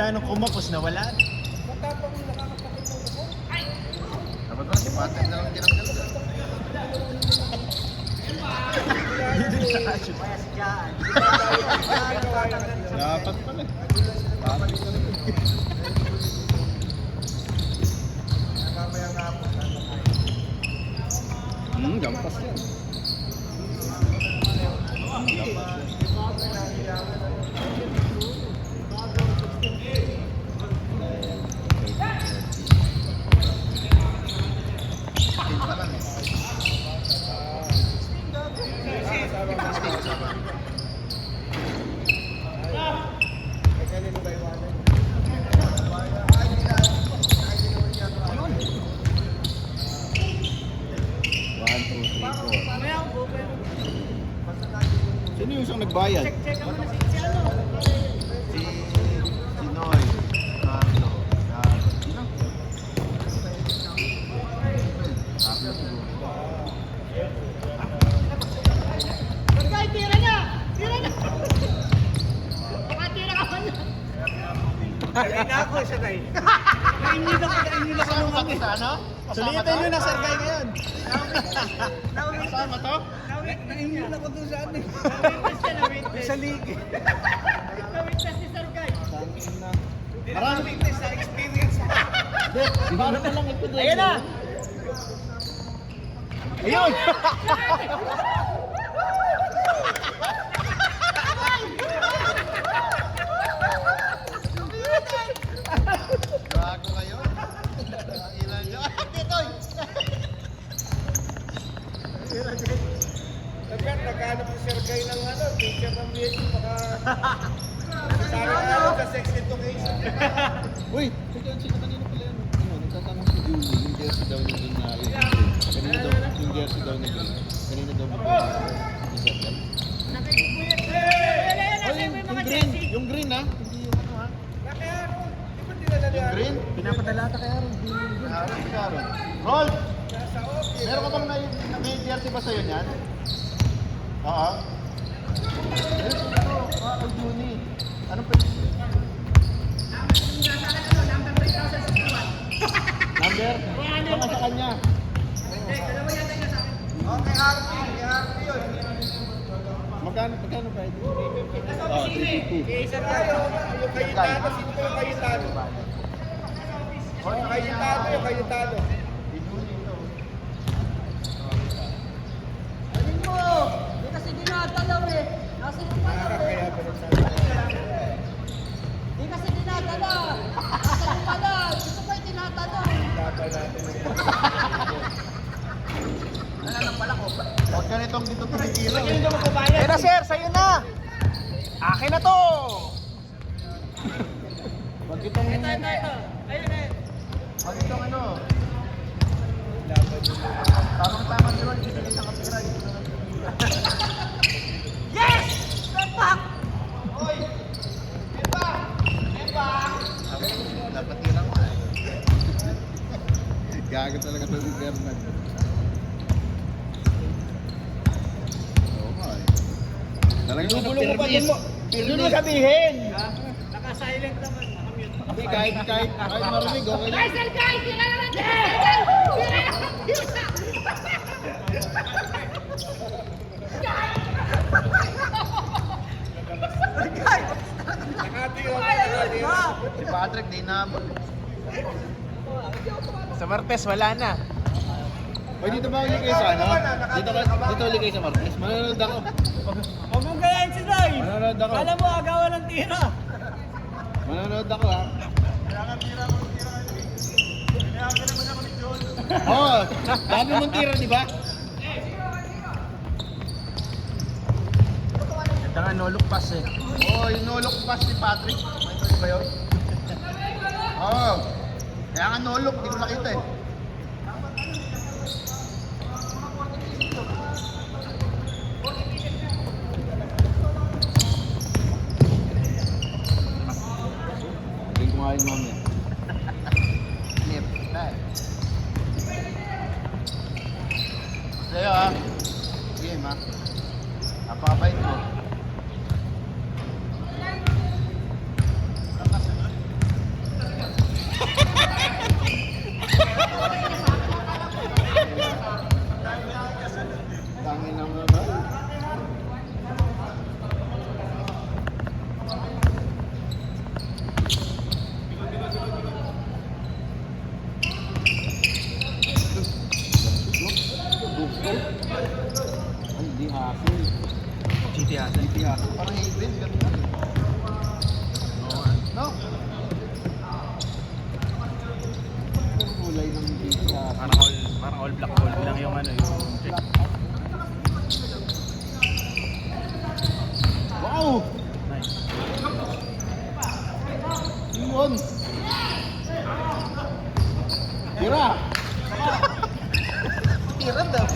bigla nung kumapos na wala. Matapang yung nakakapakit mo ko. Dapat ba si Patrick na lang tinanggal ka? Hindi siya ka-shoot. Dapat pala. Patrick na lang. Mamaya nga po. Gampas yan. Sino yung isang nagbayad? Check mo na si ano. Si Noy, Carlo, sino? Carlo siguro. Pagkay, tira na! Tira na! Baka tira ka pa na. Kaya na ako, siya tayo. Kainin na ka nung Sa ano? Sulitin nyo na, Sir Guy, ngayon. Kasama to? Naimyon ako doon sa ano. Nawitness siya, nawitness. Sa league. Nawitness si Sir Guy. Marami. Nawitness sa experience. Para na lang ipidin. Ayan na! Ayun! Gago kayo? Ilan nyo? Titoy! Naghanap si Sir Guy ng ano, teacher ng BH, baka sa sex education. Uy, tignan sino kanina pala yan. Nagtatanong si Julie, yung jersey daw niya dun na kanina daw, yung jersey daw niya dun. Kanina daw ba ni Sir Guy? Yung green, yung green ha? Hindi yung ano ha? Kaya ano, di ba dinala niya? Yung green? Pinapadala ta kay Aaron. Aaron, si Aaron. Roll! Nasa office. Meron ka bang may jersey ba sa'yo niyan? Oo. Kay Juni. Anong pwede? Number? Baka sa kanya. Okay, Harvey yun. Magkano ba ito? Oh, 350. Isa tayo, yung Cayetano, sino ba yung Cayetano? Yung Cayetano. Si Juni ito. Alin mo? Hindi kasi dinadalaw eh. Nasa yung palaw eh. Kaya pa rin sa akin. Hindi kasi dinadala. Nasa yung palaw. Gusto ko yung tinatanong. Laban natin. Huwag ganitong dito tumitilo. Ayun na sir, sa'yo na! Akin na to! Huwag itong... Ayun eh. Huwag itong ano. Laban yun. Tamang-tama si Ron. Hindi sa kapira. Yes! Sepak! Dapat ilang mo. Gago talaga ito si Bernard. Oo nga eh. Talagang Binubulong mo pa pirmis. din mo. Doon mo sabihin! Naka-silent naman. Nakamute. Hindi, kahit marinig, okay lang. Sir Guy! Tira na lang! Tira na lang! Si Patrick, di nabot. Sa Martes, wala na. O, dito ba uli kayo sa ano? Dito uli kayo sa Martes? Manonood ako. Huwag mong gayahin si Zay. Manonood ako. Alam mo, agawan ng tira. Manonood ako ha. Kailangan tira mo. Kailangan naman ako ni John. Oo, dami mong tira, di ba? Ito nga, no look pass eh. Oo, yung no-look pass ni Patrick. May tuloy ba yun? Oo. Kaya nga no-look, di ko nakita eh. Hindi ko nga yun mamaya. Clip. Sa'yo ha. Game ha. Napakabait mo. Itihasa. Itihasa. Parang Haven, ganun. No? Ang kulay ng itihasa. Parang all black gold lang yung ano, yung check. Wow! Nice. Yun! Tira! Tira daw.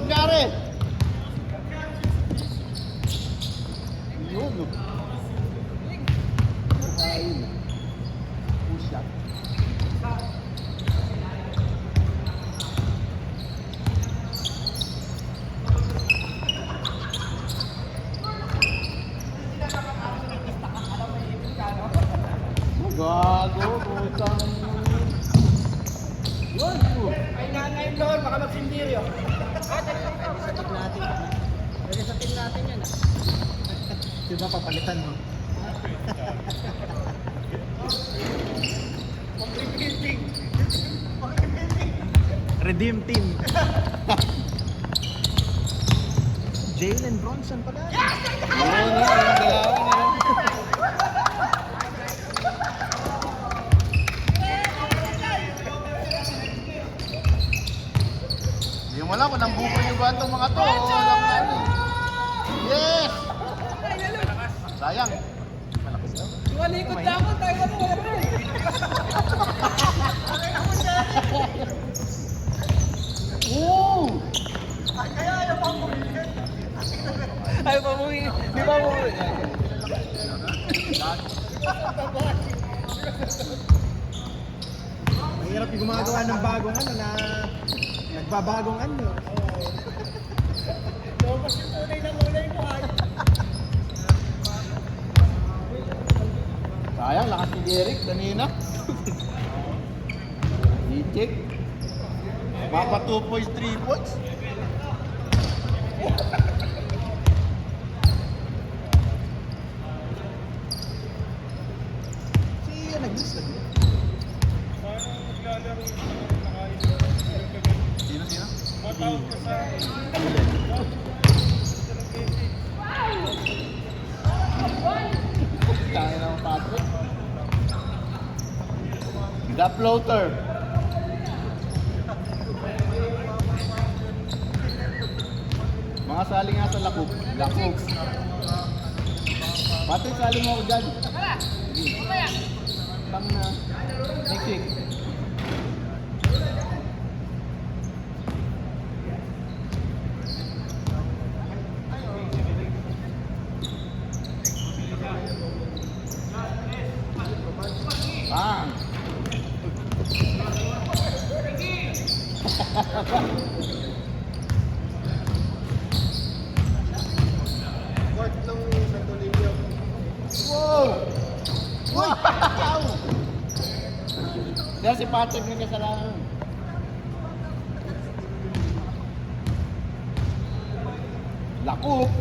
Nangyari! Yun! Ayun. Push shot. Gago, putang. Yun! Ay, nanay doon, baka magsindiryo. Pwede sa team natin yan. Diba papalitan mo? Redeem team. Jalen Bronson pala. Yun, yung dalawa na yun. Hindi mo alam kung nang buko yung ba itong mga to. Walang ano eh. Yes! Sayang. Malakas daw. Tumalikod lang ako, tayo na wala rin. Woo! Ay, pamuhi. Di ba mo? Mahirap yung gumagawa ng bagong ano na nagbabagong ano. Lumabas yung tunay na mulay ko ay. Sayang, lakas ni Eric kanina. I-check. Mapa 2 points, 3 points. Siya nag-miss lang. Sino? Kaya naman Patrick. The floater. Mga sali nga sa lakop. Lakop. Patrick, sali mo ako dyan. Sige. Tang na. Next week. Bang! Wow! Wow! Dahil si Patrick may kasalanan. Lakop!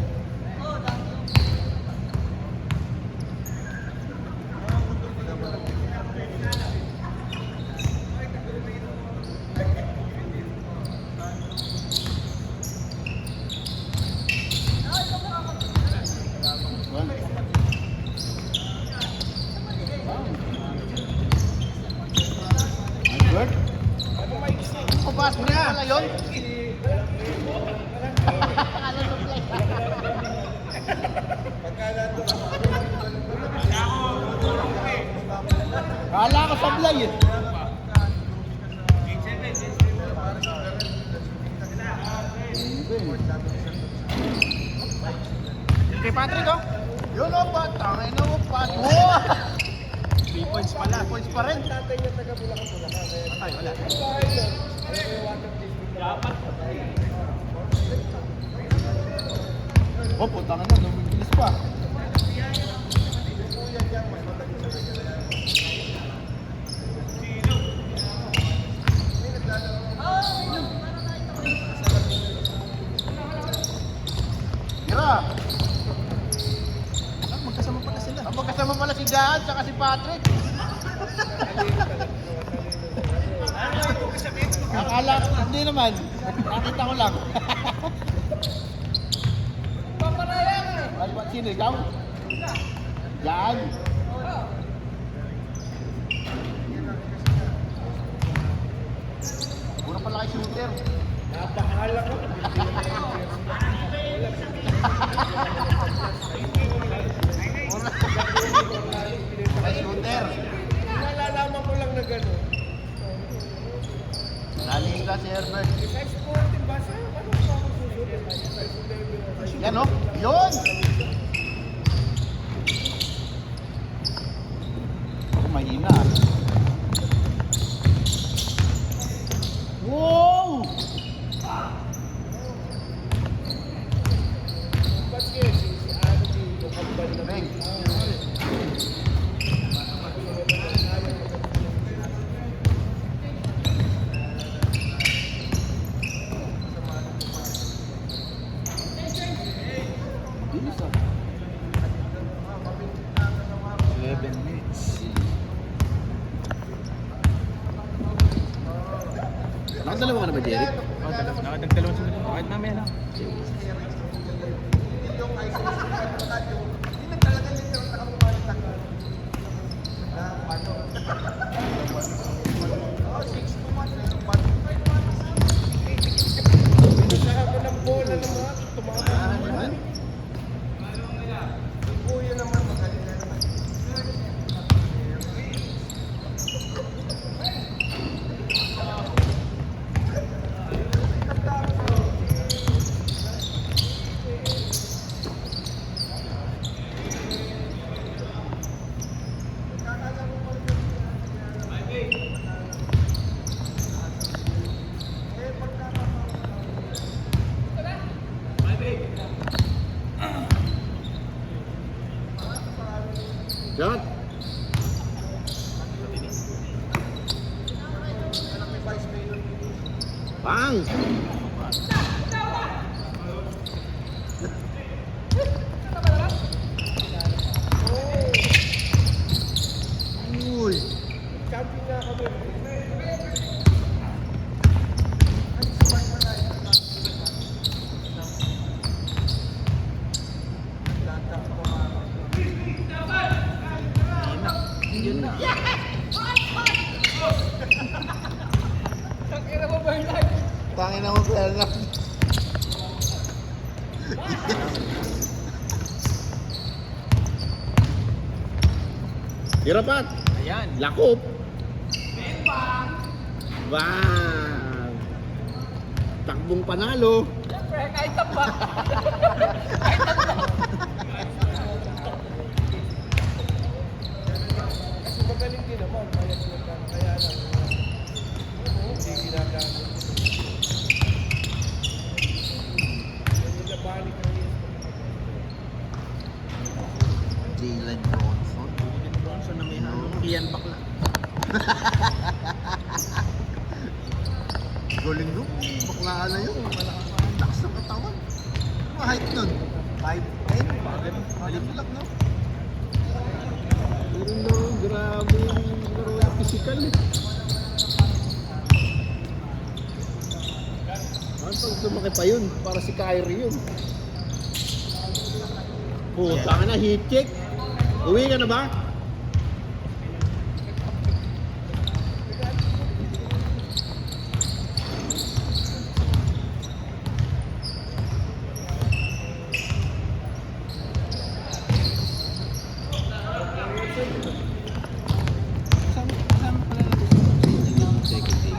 Good. Kubas mo na pala yun. Kala ko sablay eh. Kay Patrick oh. Yun oh, ba? Tangay na mo, Patrick. Oh! 3 points pala. 3 points pa rin. Tatay yung taga Bulacan kaya. Ay, wala. Oh, putang na, lumigilis pa. Tira. Magkasama pala sila. Ang magkasama pala si Daan, tsaka si Patrick. Akala ko, hindi naman. Nakita ko lang. Paparaya ka eh. Ano ba, sino ikaw? Yan. Puro pala kay shooter. Napakala ko. Kay shooter. Nalalaman ko lang na gano'n. Nalis ka si Herbert. Size 14 ba siya? Ano ba ako susunod? Size 11. Yan o. Yun! Oh, mahina. Wow! Ba't kaya si Andy, yung kambal na Beng. Bilis ah. 11 minutes. Nakadalawa ka na ba, Jerry? Oh, nakadagdalawang sunod. Kahit mamaya lang. Nasahan ko ng bola ng mga tumama naman. Kuya naman magaling na naman. Shot! Bang! Uy! Champion nga kami. Yun na. Tangina mo, Bernard. Tangin na mo, Fernan. Hirapat! Ayan. Lakop! Bang! Takbong panalo! Siyempre, kahit tamba. Kahit tamba. Kasi magaling din naman. Kaya lang. Hindi ginagamit. Yung nabalik ng Jalen Bronson. Jalen Bronson na may halong Ian bakla. Galing no? Baklaan na yun. Lakas ng katawan. Ano height nun? 5'10"? Malimulak no? Pero no, grabe yung laro ng physical eh. Ano pag lumaki pa yun? Para si Kyrie yun. Puta ka na, heat check. Uwi ka na ba? Kasama pala natin yung second team.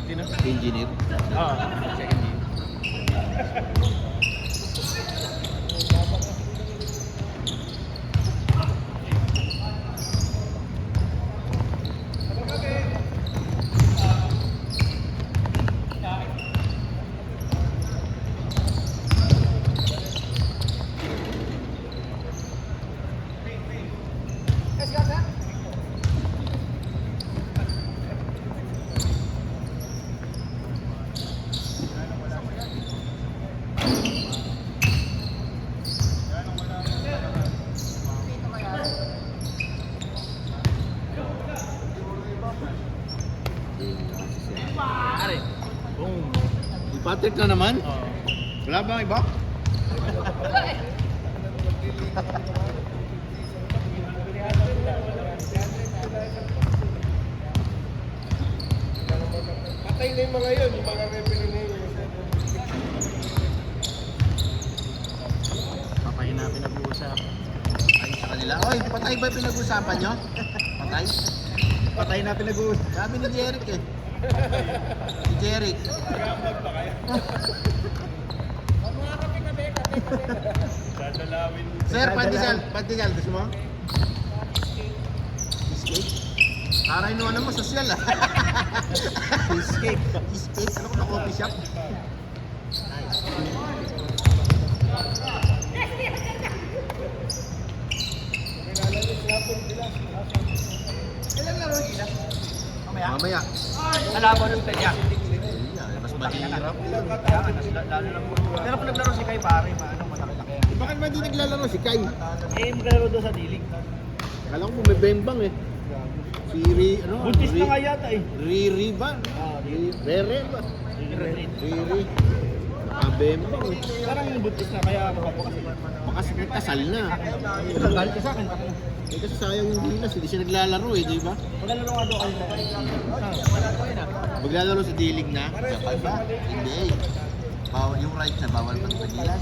Sino? Engineer. Oo. Second team. Hat-trick na naman? Oo. Wala bang iba? Patay na yung mga yun, yung mga referee na yun. Papahin na pinag-uusap. Ay, sa kanila. Oy, patay ba yung pinag-usapan nyo? Patay? Patay na pinag-uusap. Sabi ni Jeric eh. Si Jeric. Dadalawin. Sir, pandesal, gusto mo? Cheesecake? Aray no, ano mo, sosyal ah. Cheesecake. Cheesecake? Ano ko na coffee shop? Nice. Mamaya. Alam mo nung tanya. Ayun na, mas mahirap. Pero kung naglaro si Kai pare, malaki-laki yan. Bakit ba di naglalaro si Kai? Eh, maglalaro doon sa dilig. Kala ko may bembang eh. Si ano? Buntis na nga yata eh. Riri ba? Rere ba? Riri. Riri. Nakabembang eh. Parang buntis na kaya mapapakas. Baka kasal na. Dahil ka sa akin. Eh kasi sayang yung dinas, hindi siya naglalaro eh, di ba? Maglalaro nga doon kayo. Maglalaro sa dilig na. Kapag ba? Hindi. Bawal yung right na bawal pag magilas.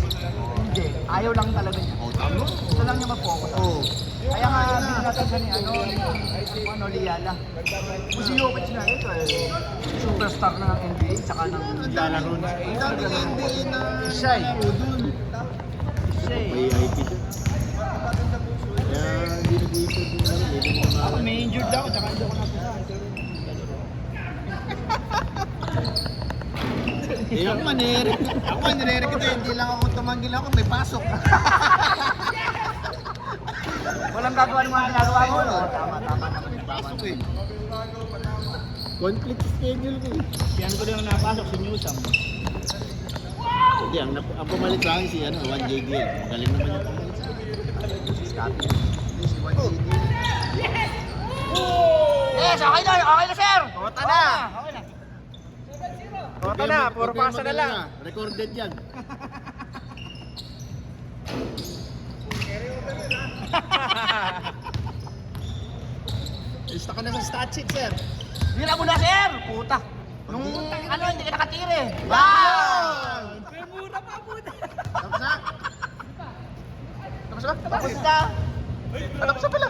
Hindi, ayaw lang talaga niya. Oh, tama. Gusto lang niya mag-focus. Oh. Kaya nga, binigatan siya ni Liala. Kung si Jokic na ito superstar na ng NBA, tsaka ng Lalaro na. Ang dami NBA na Siya eh. laro dun. May IP siya. Kaya hindi nag-iipon yung ano, hindi mo Ako may injured ako, tsaka hindi ako napisahan. Eh ako manirik. Ako manirik ito, hindi lang ako tumanggil ako, may pasok. walang gagawa ng mga ginagawa mo. No? Tama naman. Pasok eh. Conflict schedule ko eh. Si ano ko din ang napasok, si Newsam. Hindi, ang pumalit sa akin si ano, 1JD. Galing naman yung pumalit sa akin. Si Scotty. Hindi, si 1JD. Yes, okay na sir! Kota na! Okay na. Kota na, puro pasa na lang. Recorded yan. Lista ka na sa stat sheet, sir. Hira mo na sir! Puta! Nung hindi ka nakatire. Wow! Mura pa. Tapos na? Tapos na? Tapos na! Tapos na pala.